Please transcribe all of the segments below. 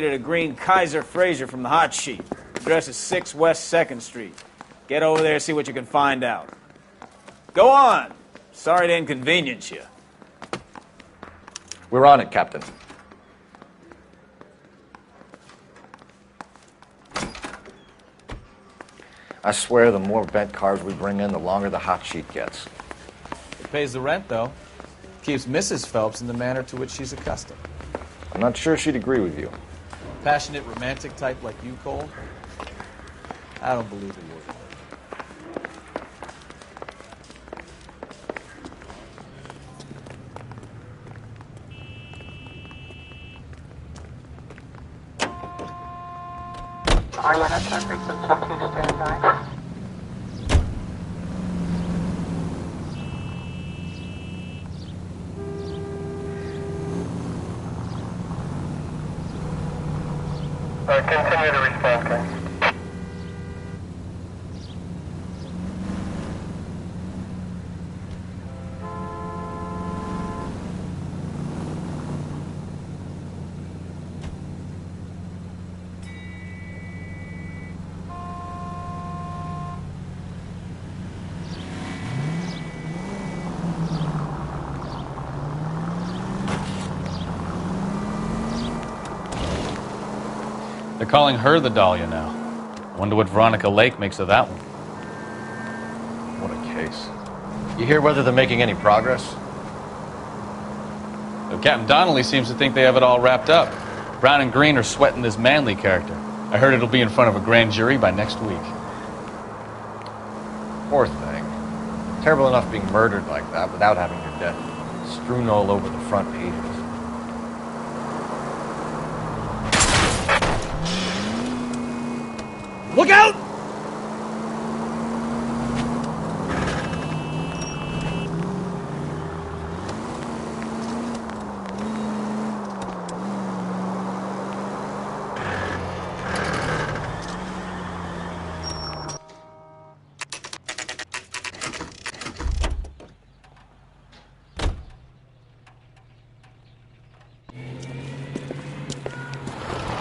A green Kaiser Fraser from the hot sheet. Address is 6 West 2nd Street. Get over there, see what you can find out. Go on. Sorry to inconvenience you. We're on it, Captain. I swear the more bent cars we bring in, the longer the hot sheet gets. It pays the rent, though. Keeps Mrs. Phelps in the manner to which she's accustomed. I'm not sure she'd agree with you. Passionate, romantic type like you, Cole? I don't believe it would. Arlena traffic, something stand by. Continue to respond, please. They're calling her the Dahlia now. I wonder what Veronica Lake makes of that one. What a case. You hear whether they're making any progress? Though Captain Donnelly seems to think they have it all wrapped up. Brown and Green are sweating this Manley character. I heard it'll be in front of a grand jury by next week. Poor thing. Terrible enough being murdered like that without having your death strewn all over the front pages. Look out!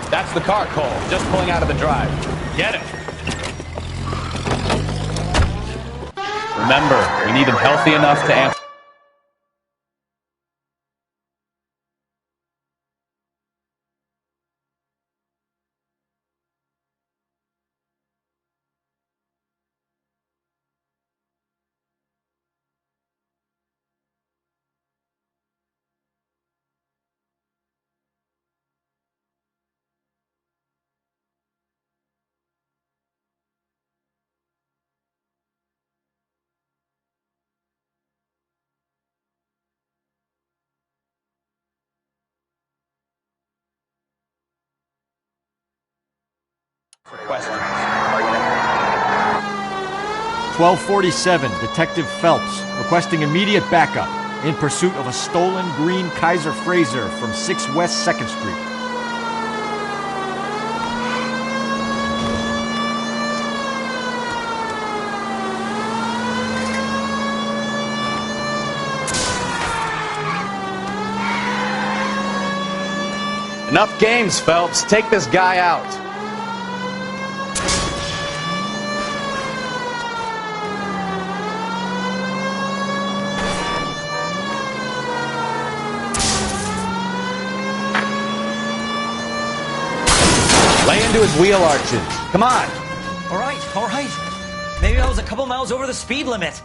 That's the car, Cole. Just pulling out of the drive. Get it. Remember, we need him healthy enough to answer. Questions. 1247, Detective Phelps, requesting immediate backup in pursuit of a stolen green Kaiser Fraser from 6 West 2nd Street. Enough games, Phelps. Take this guy out. Lay into his wheel arches. Come on. All right. Maybe I was a couple miles over the speed limit.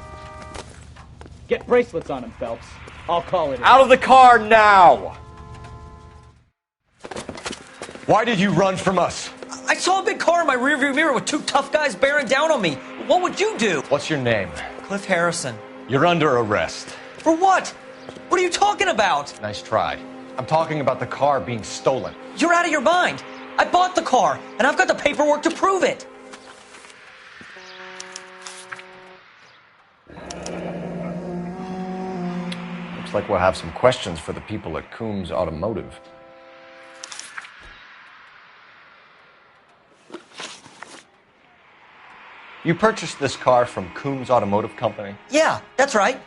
Get bracelets on him, Phelps. I'll call it in. Out of the car now! Why did you run from us? I saw a big car in my rearview mirror with two tough guys bearing down on me. What would you do? What's your name? Cliff Harrison. You're under arrest. For what? What are you talking about? Nice try. I'm talking about the car being stolen. You're out of your mind. I bought the car, and I've got the paperwork to prove it. Looks like we'll have some questions for the people at Coombs Automotive. You purchased this car from Coombs Automotive Company? Yeah, that's right.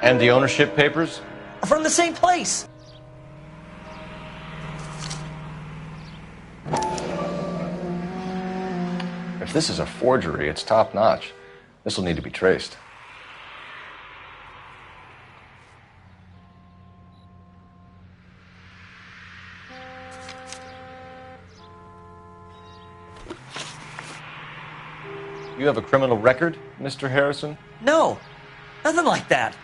And the ownership papers? From the same place. If this is a forgery, it's top-notch. This will need to be traced. You have a criminal record, Mr. Harrison? No, nothing like that.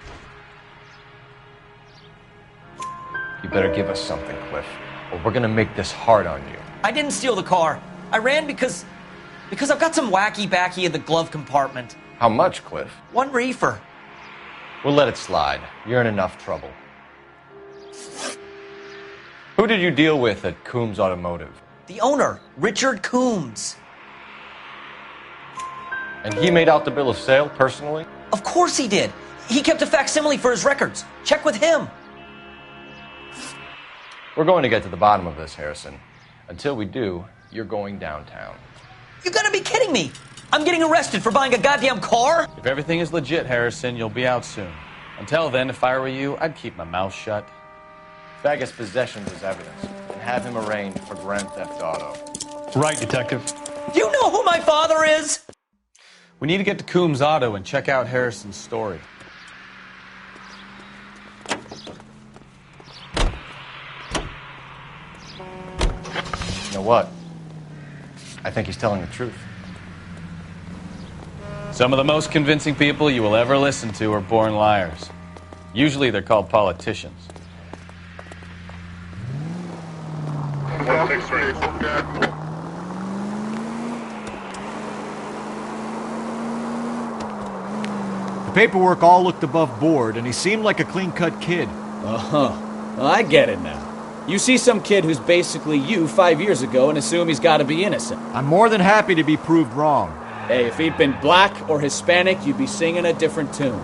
You better give us something, Cliff, or we're gonna make this hard on you. I didn't steal the car. I ran because I've got some wacky backy in the glove compartment. How much, Cliff? 1 reefer. We'll let it slide. You're in enough trouble. Who did you deal with at Coombs Automotive? The owner, Richard Coombs. And he made out the bill of sale personally? Of course he did. He kept a facsimile for his records. Check with him. We're going to get to the bottom of this, Harrison. Until we do, you're going downtown. You gotta be kidding me. I'm getting arrested for buying a goddamn car? If everything is legit, Harrison, you'll be out soon. Until then, if I were you, I'd keep my mouth shut. Bag his possessions as evidence and have him arraigned for grand theft auto. Right, Detective. You know who my father is? We need to get to Coombs Auto and check out Harrison's story. You know what? I think he's telling the truth. Some of the most convincing people you will ever listen to are born liars. Usually they're called politicians. The paperwork all looked above board, and he seemed like a clean-cut kid. Uh-huh. Well, I get it now. You see some kid who's basically you 5 years ago and assume he's got to be innocent. I'm more than happy to be proved wrong. Hey, if he'd been black or Hispanic, you'd be singing a different tune.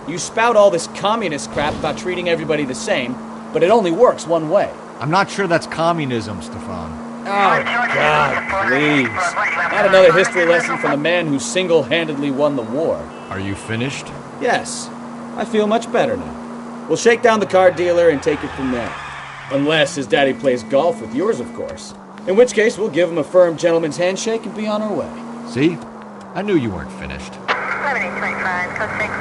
You spout all this communist crap about treating everybody the same, but it only works one way. I'm not sure that's communism, Stefan. Oh, God, please. Not another history lesson from the man who single-handedly won the war. Are you finished? Yes, I feel much better now. We'll shake down the car dealer and take it from there. Unless his daddy plays golf with yours, of course. In which case, we'll give him a firm gentleman's handshake and be on our way. See? I knew you weren't finished. 7825, code 6.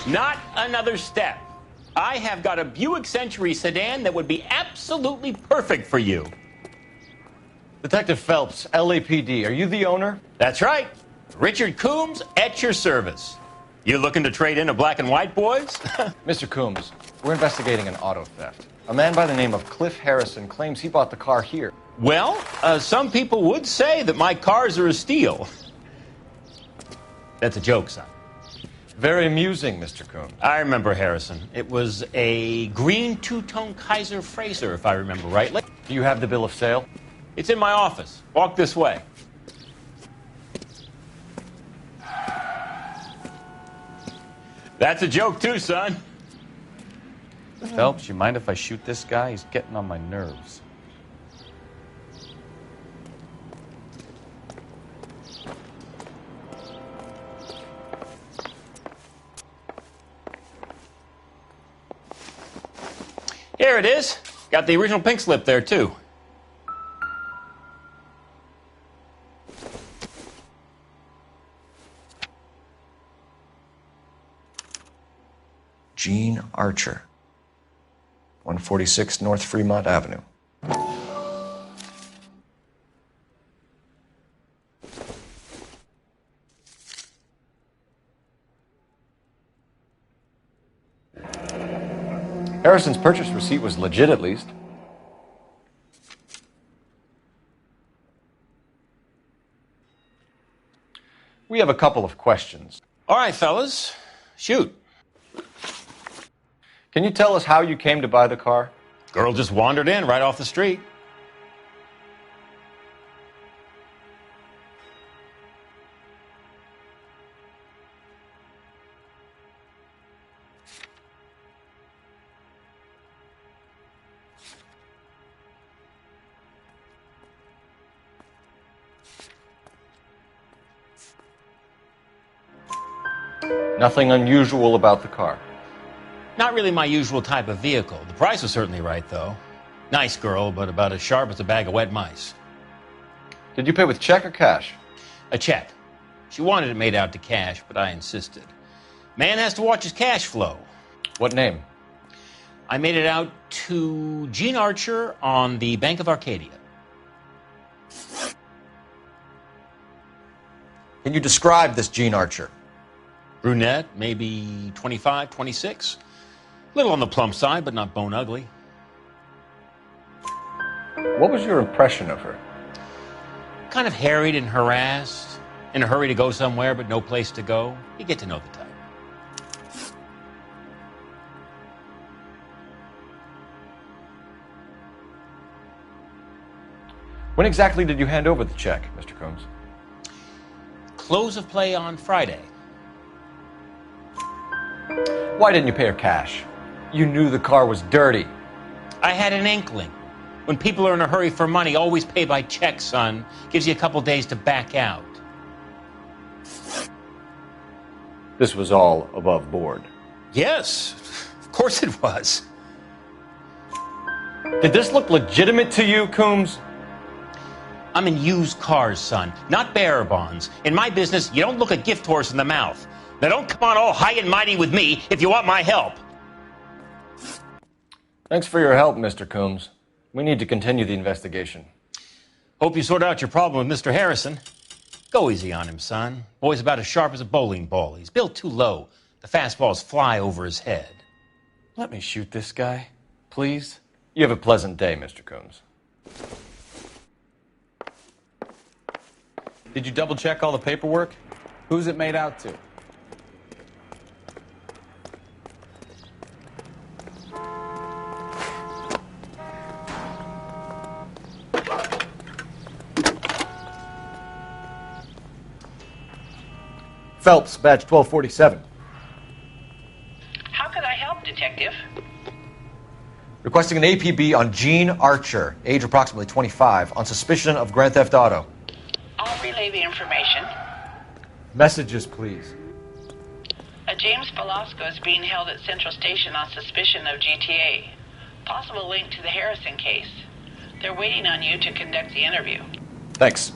Not another step. I have got a Buick Century sedan that would be absolutely perfect for you. Detective Phelps, LAPD, are you the owner? That's right. Richard Coombs at your service. You looking to trade in a black and white, boys? Mr. Coombs, we're investigating an auto theft. A man by the name of Cliff Harrison claims he bought the car here. Well, some people would say that my cars are a steal. That's a joke, son. Very amusing, Mr. Coombs. I remember Harrison. It was a green two-tone Kaiser Frazer, if I remember rightly. Do you have the bill of sale? It's in my office. Walk this way. That's a joke, too, son. Phelps, you mind if I shoot this guy? He's getting on my nerves. Here it is. Got the original pink slip there, too. Gene Archer, 146 North Fremont Avenue. Harrison's purchase receipt was legit, at least. We have a couple of questions. All right, fellas. Shoot. Can you tell us how you came to buy the car? Girl just wandered in right off the street. Nothing unusual about the car. Not really my usual type of vehicle. The price was certainly right, though. Nice girl, but about as sharp as a bag of wet mice. Did you pay with check or cash? A check. She wanted it made out to cash, but I insisted. Man has to watch his cash flow. What name? I made it out to Gene Archer on the Bank of Arcadia. Can you describe this Gene Archer? Brunette, maybe 25, 26. Little on the plump side, but not bone ugly. What was your impression of her? Kind of harried and harassed. In a hurry to go somewhere, but no place to go. You get to know the type. When exactly did you hand over the check, Mr. Combs? Close of play on Friday. Why didn't you pay her cash? You knew the car was dirty. I had an inkling. When people are in a hurry for money, always pay by check, son. Gives you a couple days to back out. This was all above board. Yes, of course it was. Did this look legitimate to you, Combs? I'm in used cars, son, not bearer bonds. In my business, you don't look a gift horse in the mouth. Now don't come on all high and mighty with me if you want my help. Thanks for your help, Mr. Combs. We need to continue the investigation. Hope you sort out your problem with Mr. Harrison. Go easy on him, son. Boy's about as sharp as a bowling ball. He's built too low. The fastballs fly over his head. Let me shoot this guy, please. You have a pleasant day, Mr. Combs. Did you double check all the paperwork? Who's it made out to? Phelps, badge 1247. How could I help, Detective? Requesting an APB on Gene Archer, age approximately 25, on suspicion of Grand Theft Auto. I'll relay the information. Messages, please. A James Velasco is being held at Central Station on suspicion of GTA. Possible link to the Harrison case. They're waiting on you to conduct the interview. Thanks.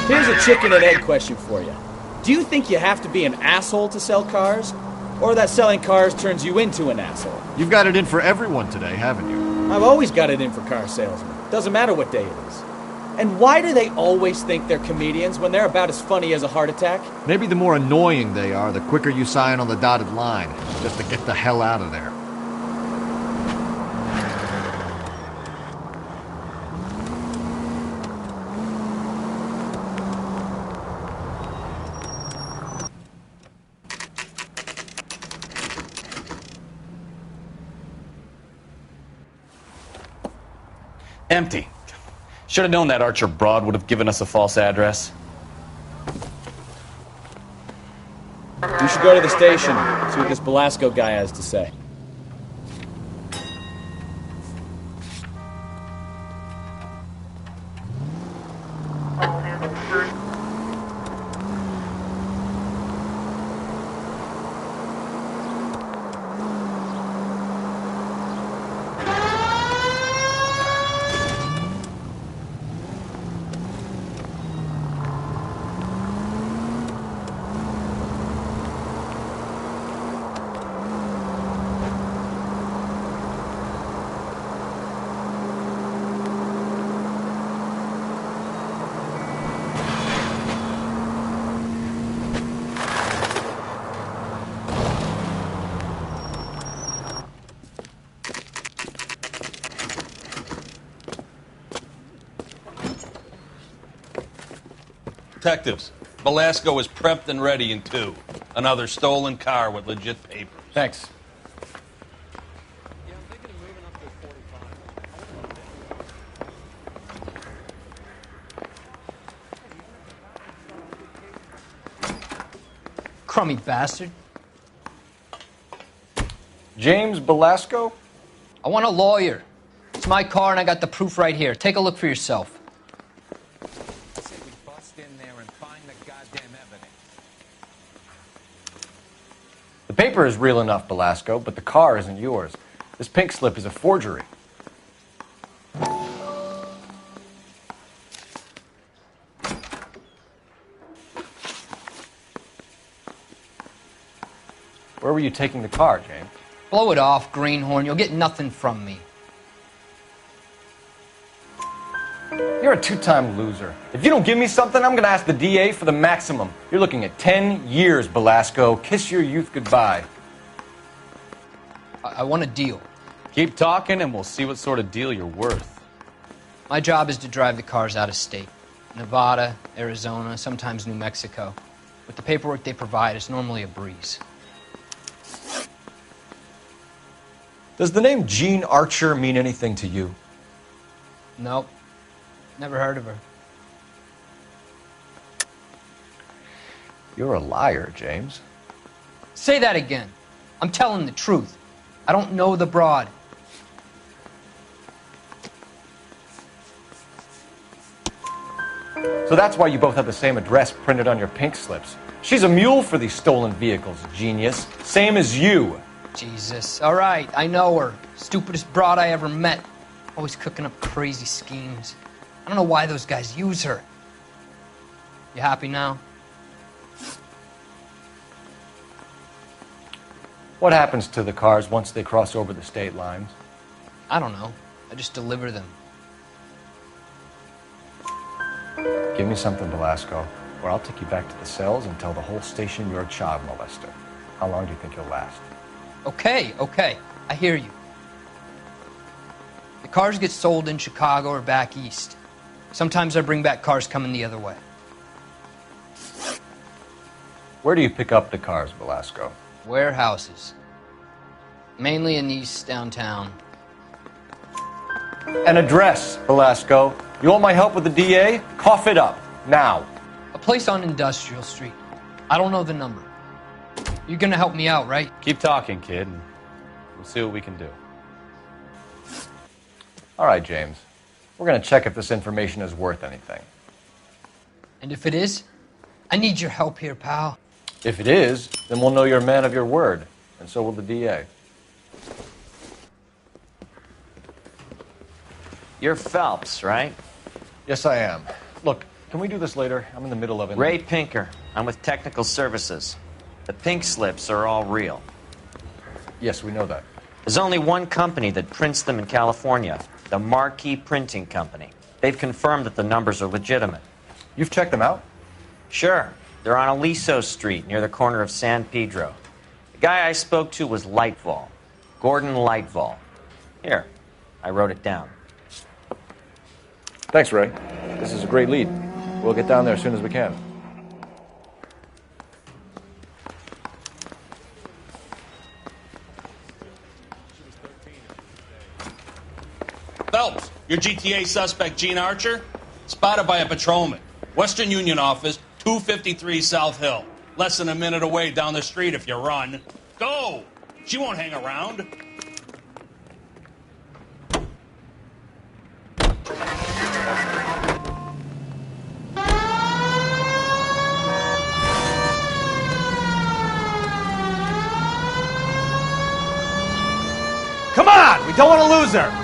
Here's a chicken and egg question for you. Do you think you have to be an asshole to sell cars? Or that selling cars turns you into an asshole? You've got it in for everyone today, haven't you? I've always got it in for car salesmen. Doesn't matter what day it is. And why do they always think they're comedians when they're about as funny as a heart attack? Maybe the more annoying they are, the quicker you sign on the dotted line, just to get the hell out of there. Empty. Should have known that Archer broad would have given us a false address. We should go to the station, see what this Velasco guy has to say. Detectives, Velasco is prepped and ready in 2. Another stolen car with legit papers. Thanks. Crummy bastard. James Belasco? I want a lawyer. It's my car and I got the proof right here. Take a look for yourself. Say we bust in there and find the goddamn evidence. The paper is real enough, Belasco, but the car isn't yours. This pink slip is a forgery. Where were you taking the car, James? Blow it off, greenhorn. You'll get nothing from me. You're a two-time loser. If you don't give me something, I'm going to ask the DA for the maximum. You're looking at 10 years, Belasco. Kiss your youth goodbye. I want a deal. Keep talking and we'll see what sort of deal you're worth. My job is to drive the cars out of state. Nevada, Arizona, sometimes New Mexico. With the paperwork they provide, it's normally a breeze. Does the name Jean Archer mean anything to you? Nope. Never heard of her. You're a liar, James. Say that again. I'm telling the truth. I don't know the broad. So that's why you both have the same address printed on your pink slips. She's a mule for these stolen vehicles, genius. Same as you. Jesus. All right, I know her. Stupidest broad I ever met. Always cooking up crazy schemes. I don't know why those guys use her. You happy now? What happens to the cars once they cross over the state lines? I don't know. I just deliver them. Give me something, Belasco, or I'll take you back to the cells and tell the whole station you're a child molester. How long do you think you'll last? Okay. I hear you. The cars get sold in Chicago or back east. Sometimes I bring back cars coming the other way. Where do you pick up the cars, Belasco? Warehouses. Mainly in East downtown. An address, Belasco. You want my help with the DA? Cough it up, now. A place on Industrial Street. I don't know the number. You're gonna help me out, right? Keep talking, kid, and we'll see what we can do. All right, James. We're going to check if this information is worth anything. And if it is, I need your help here, pal. If it is, then we'll know you're a man of your word, and so will the DA. You're Phelps, right? Yes, I am. Look, can we do this later? I'm in the middle of it. Ray Pinker. I'm with Technical Services. The pink slips are all real. Yes, we know that. There's only one company that prints them in California, the Marquee Printing Company. They've confirmed that the numbers are legitimate. You've checked them out? Sure. They're on Aliso Street, near the corner of San Pedro. The guy I spoke to was Lightval. Gordon Lightval. Here, I wrote it down. Thanks, Ray. This is a great lead. We'll get down there as soon as we can. Phelps, your GTA suspect, Gene Archer, spotted by a patrolman. Western Union office, 253 South Hill. Less than a minute away down the street if you run. Go! She won't hang around. Come on! We don't want to lose her!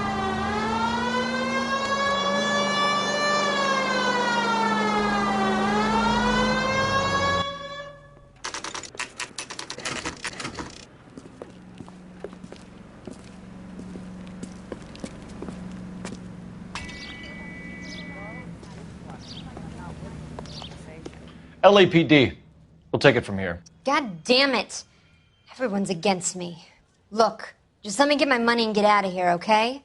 LAPD. We'll take it from here. God damn it. Everyone's against me. Look, just let me get my money and get out of here, okay?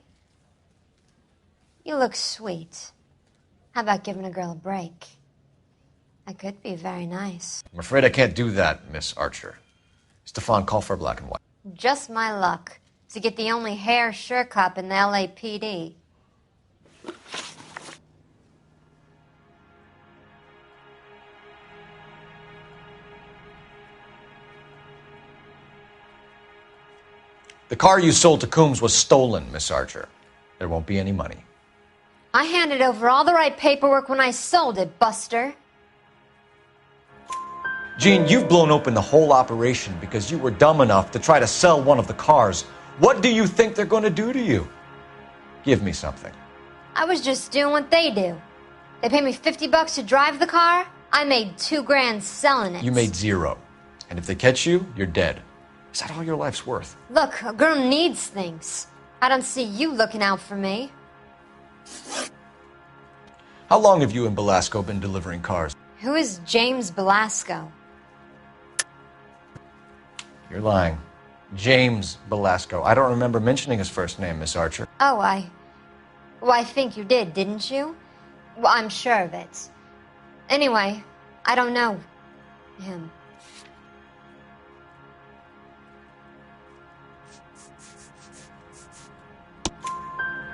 You look sweet. How about giving a girl a break? That could be very nice. I'm afraid I can't do that, Miss Archer. Stefan, call for black and white. Just my luck to get the only hair sure cop in the LAPD. The car you sold to Coombs was stolen, Miss Archer. There won't be any money. I handed over all the right paperwork when I sold it, Buster. Jean, you've blown open the whole operation because you were dumb enough to try to sell one of the cars. What do you think they're going to do to you? Give me something. I was just doing what they do. They paid me $50 to drive the car. I made $2,000 selling it. You made $0. And if they catch you, you're dead. Is that all your life's worth? Look, a girl needs things. I don't see you looking out for me. How long have you and Belasco been delivering cars? Who is James Belasco? You're lying. James Belasco. I don't remember mentioning his first name, Miss Archer. Oh, I think you did, didn't you? Well, I'm sure of it. Anyway, I don't know him.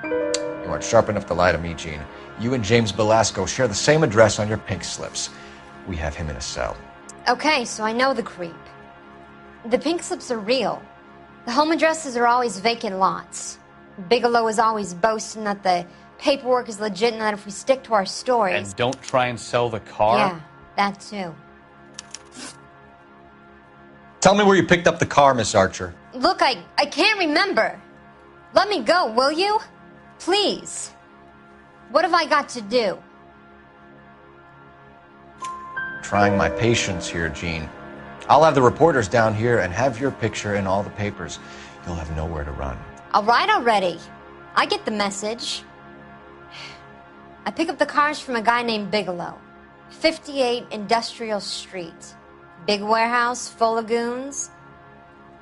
You aren't sharp enough to lie to me, Gene. You and James Belasco share the same address on your pink slips. We have him in a cell. Okay, so I know the creep. The pink slips are real. The home addresses are always vacant lots. Bigelow is always boasting that the paperwork is legit and that if we stick to our stories... And don't try and sell the car? Yeah, that too. Tell me where you picked up the car, Miss Archer. Look, I can't remember. Let me go, will you? Please. What have I got to do? Trying my patience here, Gene. I'll have the reporters down here and have your picture in all the papers. You'll have nowhere to run. All right already. I get the message. I pick up the cars from a guy named Bigelow. 58 Industrial Street. Big warehouse full of goons.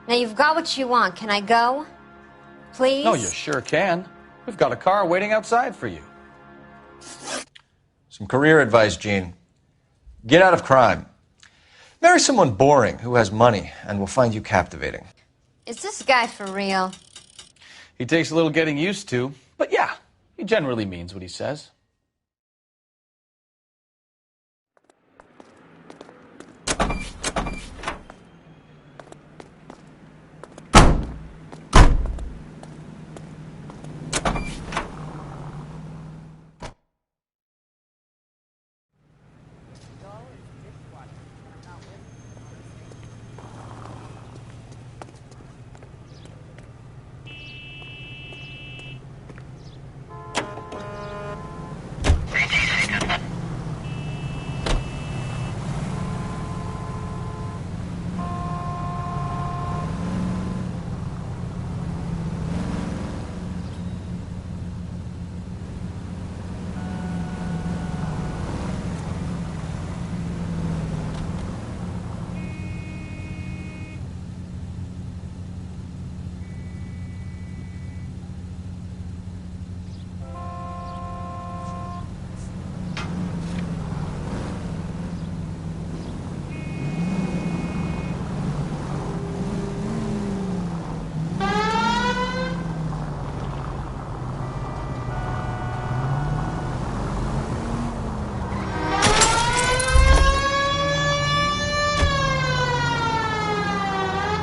Now you've got what you want. Can I go? Please? No, you sure can. We've got a car waiting outside for you. Some career advice, Gene. Get out of crime. Marry someone boring who has money and will find you captivating. Is this guy for real? He takes a little getting used to, but yeah, he generally means what he says.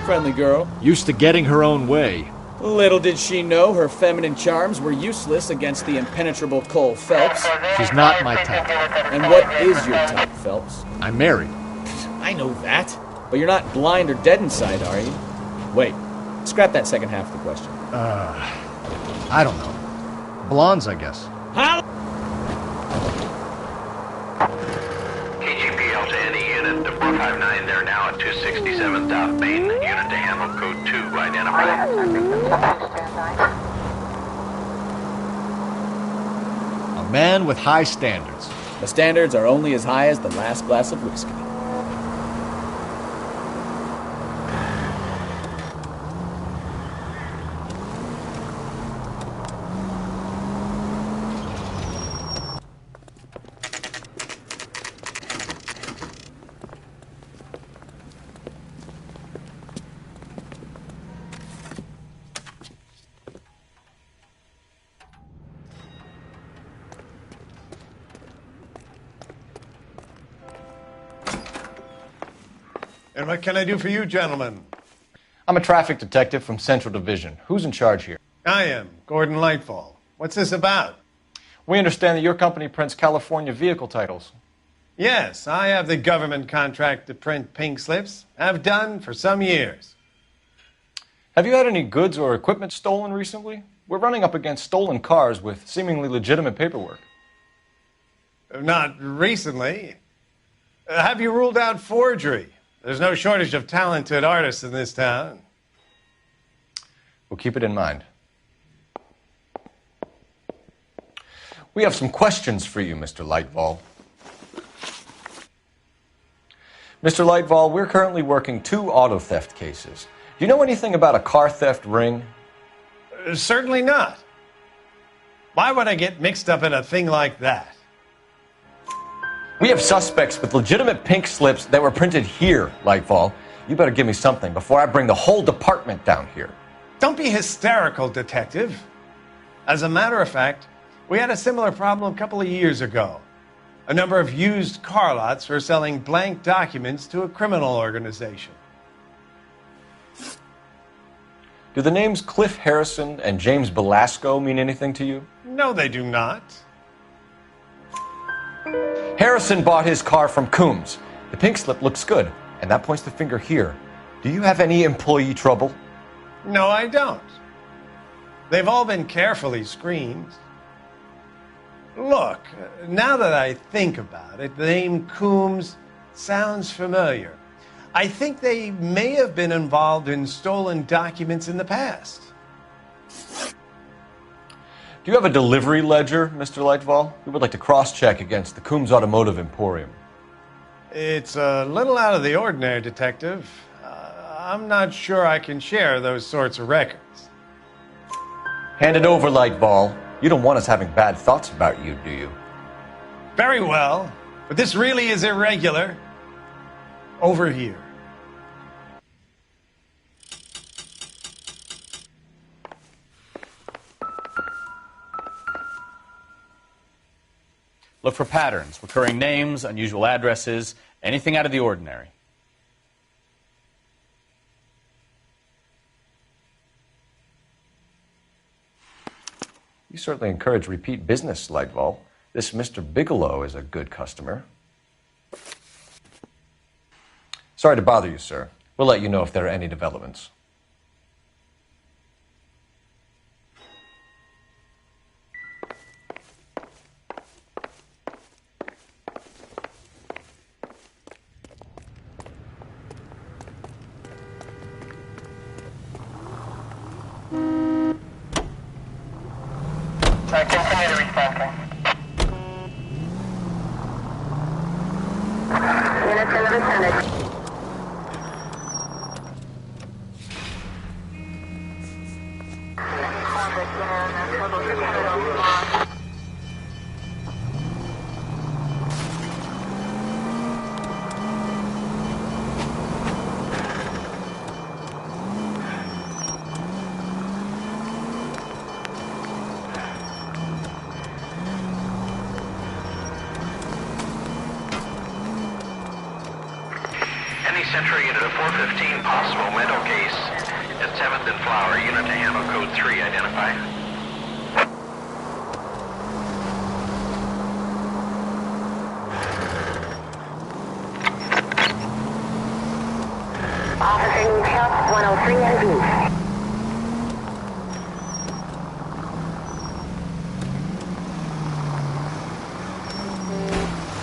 Friendly girl. Used to getting her own way. Little did she know her feminine charms were useless against the impenetrable Cole Phelps. She's not my type. And what is your type, Phelps? I'm married. I know that. But you're not blind or dead inside, are you? Wait. Scrap that second half of the question. I don't know. Blondes, I guess. How? KGPL to any unit to 459. They're now at 267 South Main. Unit to handle code 2. Identified. A man with high standards. The standards are only as high as the last glass of whiskey. And what can I do for you, gentlemen? I'm a traffic detective from Central Division. Who's in charge here? I am, Gordon Lightfall. What's this about? We understand that your company prints California vehicle titles. Yes, I have the government contract to print pink slips. Have done for some years. Have you had any goods or equipment stolen recently? We're running up against stolen cars with seemingly legitimate paperwork. Not recently. Have you ruled out forgery? There's no shortage of talented artists in this town. We'll keep it in mind. We have some questions for you, Mr. Lightfall. Mr. Lightfall, we're currently working 2 auto theft cases. Do you know anything about a car theft ring? Certainly not. Why would I get mixed up in a thing like that? We have suspects with legitimate pink slips that were printed here, Lightfall. You better give me something before I bring the whole department down here. Don't be hysterical, Detective. As a matter of fact, we had a similar problem a couple of years ago. A number of used car lots were selling blank documents to a criminal organization. Do the names Cliff Harrison and James Belasco mean anything to you? No, they do not. Harrison bought his car from Coombs. The pink slip looks good, and that points the finger here. Do you have any employee trouble? No, I don't. They've all been carefully screened. Look, now that I think about it, the name Coombs sounds familiar. I think they may have been involved in stolen documents in the past. Do you have a delivery ledger, Mr. Lightfall? We would like to cross-check against the Coombs Automotive Emporium. It's a little out of the ordinary, Detective. I'm not sure I can share those sorts of records. Hand it over, Lightfall. You don't want us having bad thoughts about you, do you? Very well, but this really is irregular. Over here. Look for patterns, recurring names, unusual addresses, anything out of the ordinary. You certainly encourage repeat business, Lightfall. This Mr. Bigelow is a good customer. Sorry to bother you, sir. We'll let you know if there are any developments. Continue to respond. Units in the vicinity. Central unit of 415, possible mental case at 7th and Flower, unit to handle code 3, identify. Officer needs help, 103 and B.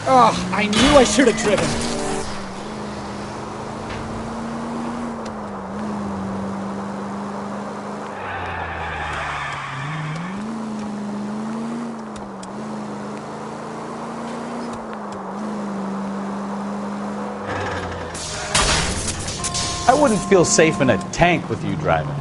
Oh, I knew I should have driven. I wouldn't feel safe in a tank with you driving.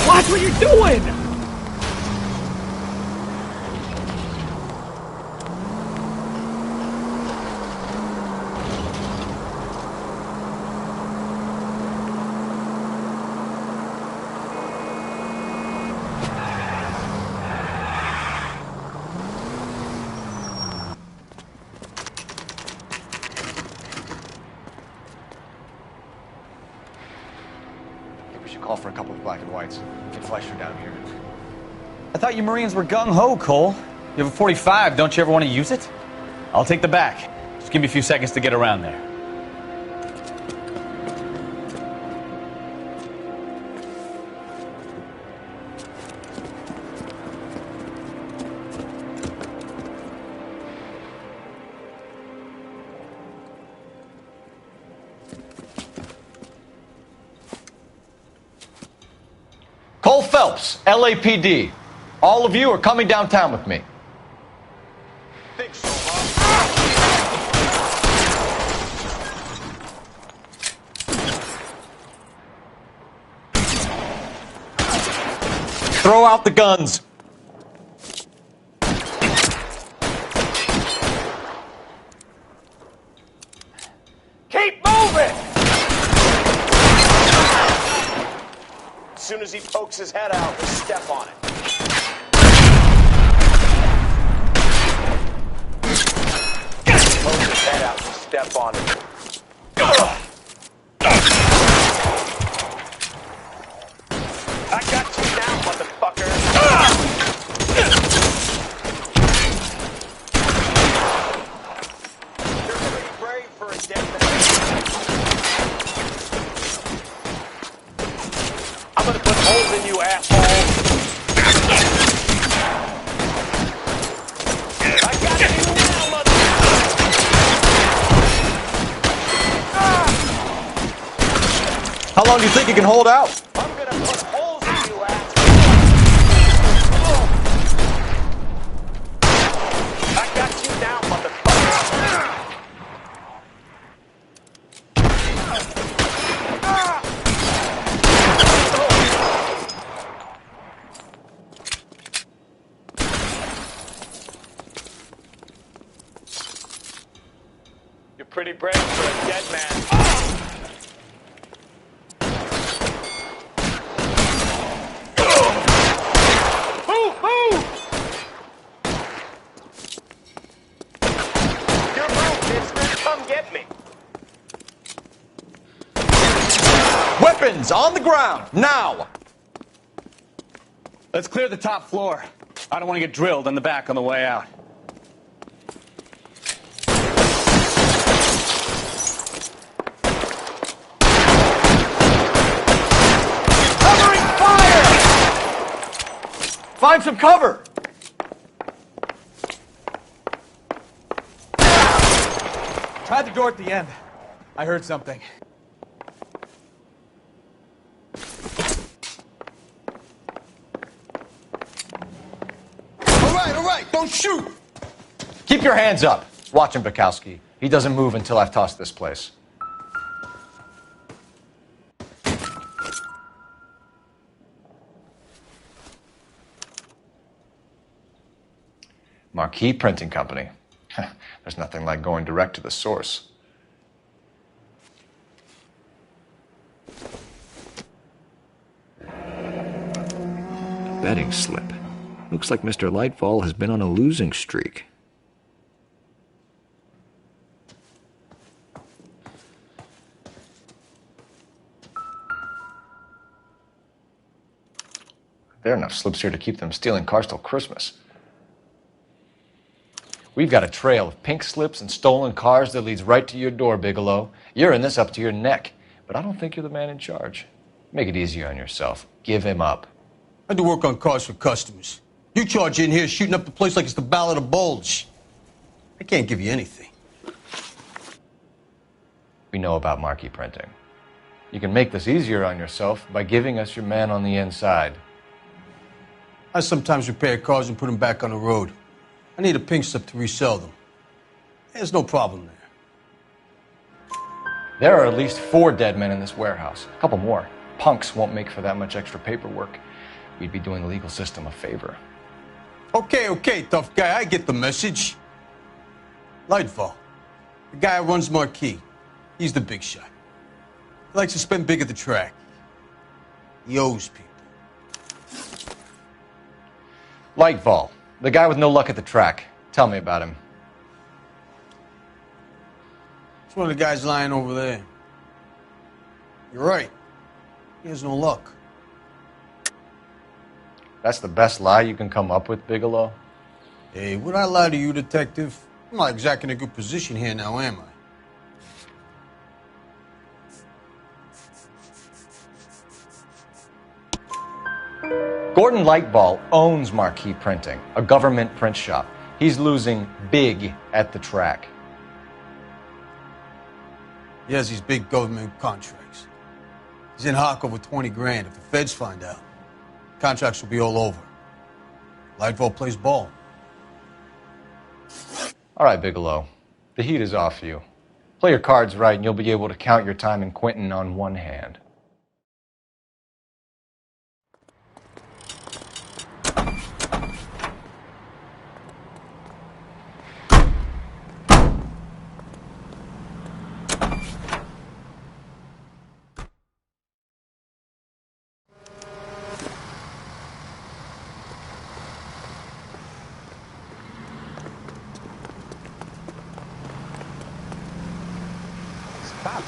Watch what you're doing! Call for a couple of black and whites. We can flash her down here. I thought you Marines were gung-ho, Cole. You have a 45. Don't you ever want to use it? I'll take the back. Just give me a few seconds to get around there. Cole Phelps, LAPD. All of you are coming downtown with me. Think so, Throw out the guns. Keep moving! As soon as he pokes his head out, we'll step on it. Pokes his head out, we'll step on it. I got you now, motherfucker. You're pretty brave for a dead man. I'm gonna put holes in you, asshole. I got you now, motherfucker. How long do you think you can hold out? I'm gonna put holes in you, asshole. I got you now, motherfucker. You're pretty brave for a dead man. Move, move! Your move, mister. Come get me. Weapons on the ground, now! Let's clear the top floor. I don't want to get drilled in the back on the way out. Covering fire! Find some cover! Try the door at the end. I heard something. All right, don't shoot! Keep your hands up. Watch him, Bukowski. He doesn't move until I've tossed this place. Marquee Printing Company. There's nothing like going direct to the source. Betting slip. Looks like Mr. Lightfall has been on a losing streak. There are enough slips here to keep them stealing cars till Christmas. We've got a trail of pink slips and stolen cars that leads right to your door, Bigelow. You're in this up to your neck, but I don't think you're the man in charge. Make it easier on yourself. Give him up. I do work on cars for customers. You charge in here shooting up the place like it's the Ballad of Bulge. I can't give you anything. We know about marquee printing. You can make this easier on yourself by giving us your man on the inside. I sometimes repair cars and put them back on the road. I need a pink slip to resell them. There's no problem there. There are at least 4 dead men in this warehouse. A couple more. Punks won't make for that much extra paperwork. We'd be doing the legal system a favor. Okay, tough guy, I get the message. Lightfall, the guy who runs Marquis. He's the big shot. He likes to spend big at the track. He owes people. Lightfall, the guy with no luck at the track. Tell me about him. It's one of the guys lying over there. You're right. He has no luck. That's the best lie you can come up with, Bigelow? Hey, would I lie to you, detective? I'm not exactly in a good position here now, am I? Gordon Lightball owns Marquis Printing, a government print shop. He's losing big at the track. He has these big government contracts. He's in hock over 20 grand. If the feds find out, contracts will be all over. Lightfall plays ball. All right, Bigelow. The heat is off you. Play your cards right and you'll be able to count your time in Quentin on one hand.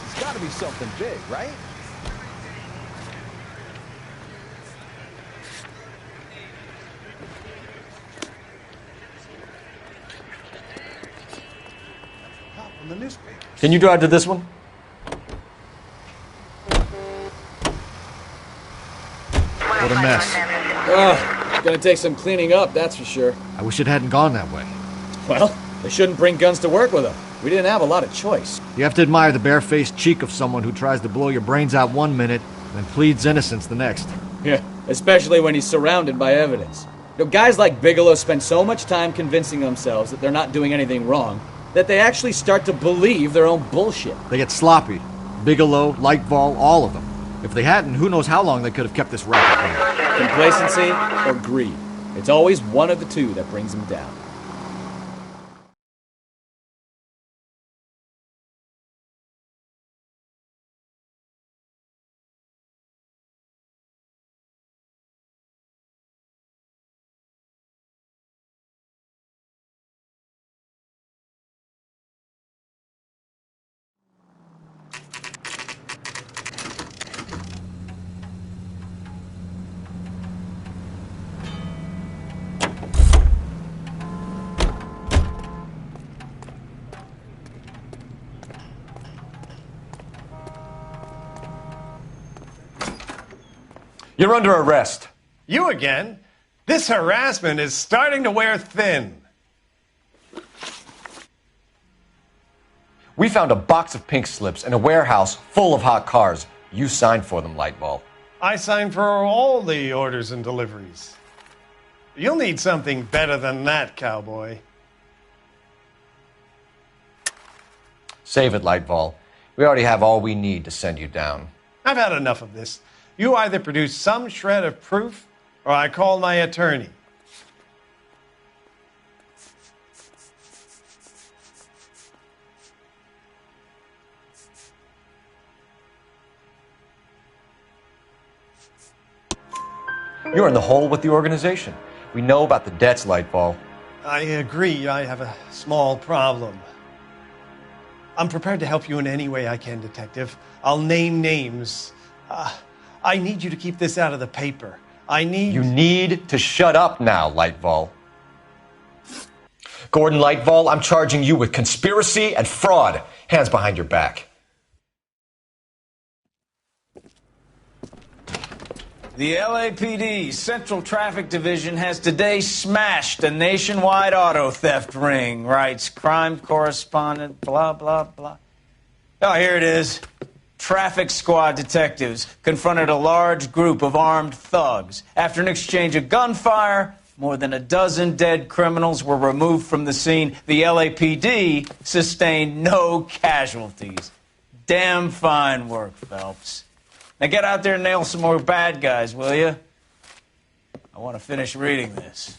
It's got to be something big, right? In the newspaper. Can you drive to this one? What a mess. It's gonna take some cleaning up, that's for sure. I wish it hadn't gone that way. Well, they shouldn't bring guns to work with them. We didn't have a lot of choice. You have to admire the barefaced cheek of someone who tries to blow your brains out one minute, then pleads innocence the next. Yeah, especially when he's surrounded by evidence. You know, guys like Bigelow spend so much time convincing themselves that they're not doing anything wrong, that they actually start to believe their own bullshit. They get sloppy. Bigelow, Lightfall, all of them. If they hadn't, who knows how long they could have kept this racket going. Complacency or greed. It's always one of the two that brings them down. You're under arrest. You again? This harassment is starting to wear thin. We found a box of pink slips in a warehouse full of hot cars. You signed for them, Lightball. I signed for all the orders and deliveries. You'll need something better than that, cowboy. Save it, Lightball. We already have all we need to send you down. I've had enough of this. You either produce some shred of proof, or I call my attorney. You're in the hole with the organization. We know about the debts, Lightball. I agree. I have a small problem. I'm prepared to help you in any way I can, Detective. I'll name names. I need you to keep this out of the paper. You need to shut up now, Lightball. Gordon Lightball, I'm charging you with conspiracy and fraud. Hands behind your back. The LAPD Central Traffic Division has today smashed a nationwide auto theft ring, writes crime correspondent, blah, blah, blah. Oh, here it is. Traffic squad detectives confronted a large group of armed thugs. After an exchange of gunfire, more than a dozen dead criminals were removed from the scene. The LAPD sustained no casualties. Damn fine work, Phelps. Now get out there and nail some more bad guys, will you? I want to finish reading this.